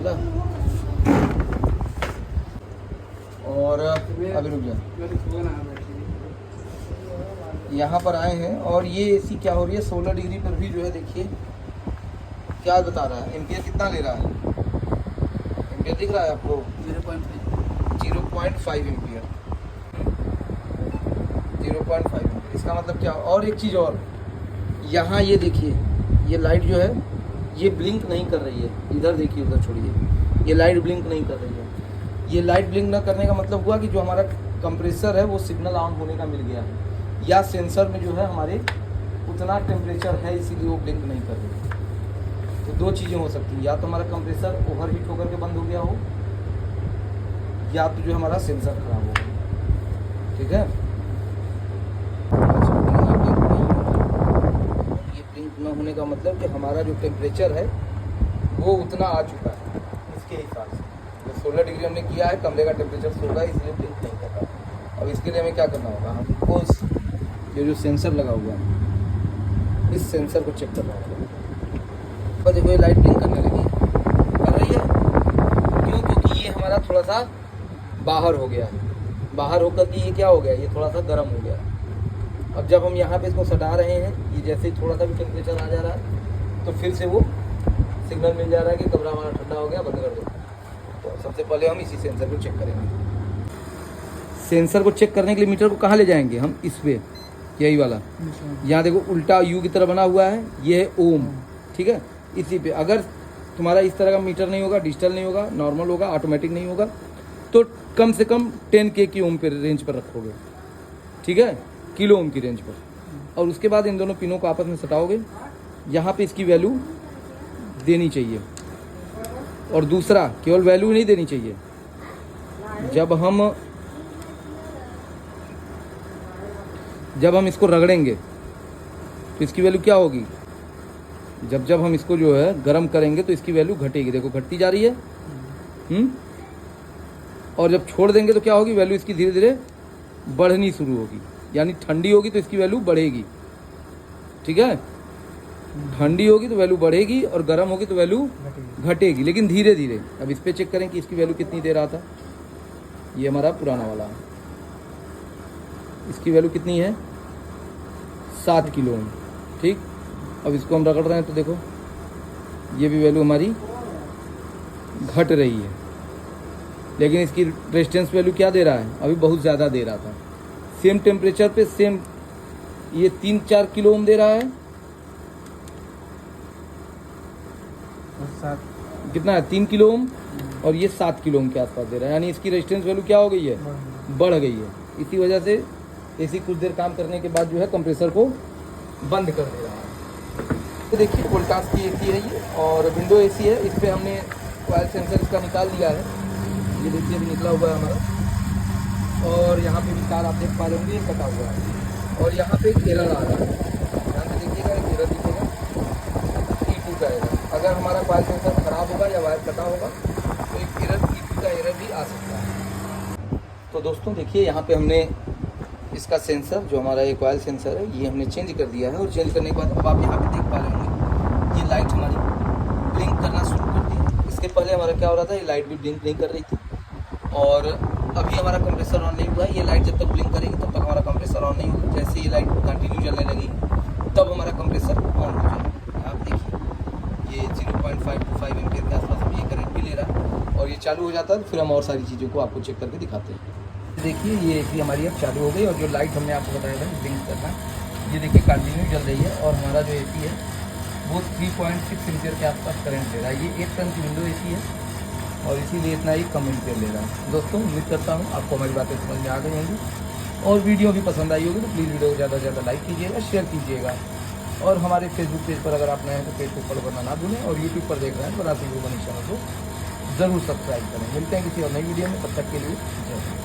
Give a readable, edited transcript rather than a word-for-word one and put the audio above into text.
समझा। और अभी रुक जा, यहाँ पर आए हैं और ये एसी क्या हो रही है 16 डिग्री पर भी जो है देखिए क्या बता रहा है, एम्पियर कितना ले रहा है, एम्पियर दिख रहा है आपको 0.5 एम्पियर, 0.5 एम्पियर। इसका मतलब क्या। और एक चीज़ और, यहाँ ये देखिए ये लाइट जो है ये ब्लिंक नहीं कर रही है, इधर देखिए उधर छोड़िए, ये लाइट ब्लिंक नहीं कर रही है। ये लाइट ब्लिंक ना करने का मतलब हुआ कि जो हमारा कंप्रेसर है वो सिग्नल ऑन होने का मिल गया है, या सेंसर में जो है हमारे उतना टेम्परेचर है इसीलिए वो ब्लिंक नहीं कर रही। तो दो चीज़ें हो सकती हैं, या तो हमारा कंप्रेसर ओवर हीट होकर के बंद हो गया हो, या तो जो हमारा सेंसर खराब हो गया। ठीक है, ये ब्लिंक न होने का मतलब कि हमारा जो टेम्परेचर है वो उतना आ चुका है इसके हिसाब से। जो 16 डिग्री हमने किया है, कमरे का टेम्परेचर 16 है, इसलिए ब्लिंक नहीं कर रहा। अब इसके लिए हमें क्या करना होगा, हमको ये जो सेंसर लगा हुआ है इस सेंसर को चेक करना होगा। और देखो ये लाइट ब्लिंक करने लगी, कर रही है क्यों, क्योंकि ये हमारा थोड़ा सा बाहर हो गया है, बाहर होकर के ये क्या हो गया, ये थोड़ा सा गर्म हो गया। अब जब हम यहाँ पे इसको सटा रहे हैं, ये जैसे ही थोड़ा सा भी टेम्परेचर आ जा रहा है तो फिर से वो सिग्नल मिल जा रहा है कि कमरा हमारा ठंडा हो गया, बंद कर दो। तो सबसे पहले हम इसी सेंसर को चेक करेंगे। सेंसर को चेक करने के लिए मीटर को कहाँ ले जाएंगे हम, इस पे, यही वाला, यहाँ देखो उल्टा यू की तरह बना हुआ है, ये है ओम। ठीक है, इसी पे अगर तुम्हारा इस तरह का मीटर नहीं होगा, डिजिटल नहीं होगा, नॉर्मल होगा, ऑटोमेटिक नहीं होगा, तो कम से कम 10K की ओम पे रेंज पर रखोगे। ठीक है, किलो ओम की रेंज पर। और उसके बाद इन दोनों पिनों को आपस में सटाओगे, यहाँ पे इसकी वैल्यू देनी चाहिए। और दूसरा, केवल वैल्यू नहीं देनी चाहिए, जब हम इसको रगड़ेंगे तो इसकी वैल्यू क्या होगी, जब हम इसको जो है गर्म करेंगे तो इसकी वैल्यू घटेगी, देखो घटती जा रही है। और जब छोड़ देंगे तो क्या होगी, वैल्यू इसकी धीरे धीरे बढ़नी शुरू होगी, यानी ठंडी होगी तो इसकी वैल्यू बढ़ेगी। ठीक है, ठंडी होगी तो वैल्यू बढ़ेगी और गर्म होगी तो वैल्यू घटेगी, लेकिन धीरे धीरे। अब इस पे चेक करें कि इसकी वैल्यू कितनी दे रहा था, ये हमारा पुराना वाला है, इसकी वैल्यू कितनी है 7 किलो ओम। ठीक, अब इसको हम रगड़ रहे हैं तो देखो ये भी वैल्यू हमारी घट रही है, लेकिन इसकी रेजिस्टेंस वैल्यू क्या दे रहा है, अभी बहुत ज़्यादा दे रहा था। सेम टेम्परेचर पे सेम ये 3-4 किलो ओम दे रहा है, कितना है 3 किलो ओम, और ये 7 किलो ओम के आसपास दे रहा है, यानी इसकी रेजिस्टेंस वैल्यू क्या हो गई है, बढ़ गई है। इसी वजह से एसी कुछ देर काम करने के बाद जो है कंप्रेसर को बंद कर दे रहा है। तो देखिए वोल्टास की एसी है ये, और विंडो एसी है, इस पर हमने कॉइल सेंसर इसका निकाल दिया है, ये देखिए अभी निकला हुआ है हमारा। और यहाँ पे भी तार आप देख पा रहे होंगे, ये कटा हुआ है, और यहाँ पे एक एरर आ रहा है, ध्यान से देखिएगा, एक एरर दिखेगा E2 का एरर। अगर हमारा कॉइल सेंसर खराब होगा या वायर कटा होगा तो एक एरर E2 का एरर भी आ सकता है। तो दोस्तों देखिए यहाँ पे हमने इसका सेंसर, जो हमारा एक कॉइल सेंसर है, ये हमने चेंज कर दिया है। और चेंज करने के बाद अब आप यहाँ पे देख पा रहे होंगे ये लाइट हमारी ब्लिंक करना शुरू कर दी। इसके पहले हमारा क्या हो रहा था, ये लाइट भी ब्लिंक नहीं कर रही थी, और अभी हमारा कंप्रेसर ऑन नहीं हुआ है। ये लाइट जब तक ब्लिंक करेगी तब तक हमारा कंप्रेसर ऑन नहीं होगा। जैसे ये लाइट कंटिन्यू जलने लगी तब हमारा कंप्रेसर ऑन हो जाएगा। आप देखिए ये 0.5 एम्पियर के आसपास ये करंट भी ले रहा है, और ये चालू हो जाता है तो फिर हम और सारी चीज़ों को आपको चेक करके दिखाते हैं। देखिए ये एसी हमारी अब चालू हो गई, और जो लाइट हमने आपको बताया था ब्लिंक करना, ये देखिए कंटिन्यू जल रही है, और हमारा जो एसी है वो 3.6 एम्पियर के आसपास करंट ले रहा है। ये 1 टन की विंडो एसी है, और इसीलिए इतना ही कम एम्पियर ले रहा है। दोस्तों उम्मीद करता हूँ आपको हमारी बातें समझ में आ गई होंगी, और वीडियो भी पसंद आई होगी, तो प्लीज़ वीडियो को ज़्यादा से ज़्यादा लाइक कीजिएगा, शेयर कीजिएगा, और हमारे फेसबुक पेज पर अगर आप नए हैं तो पेज को फॉलो करना ना भूलें, और यूट्यूब पर देख रहे हैं तो राशि गुरु मनीष चैनल को ज़रूर सब्सक्राइब करें। मिलते हैं किसी और नई वीडियो में, तब तक के लिए जय हिंद।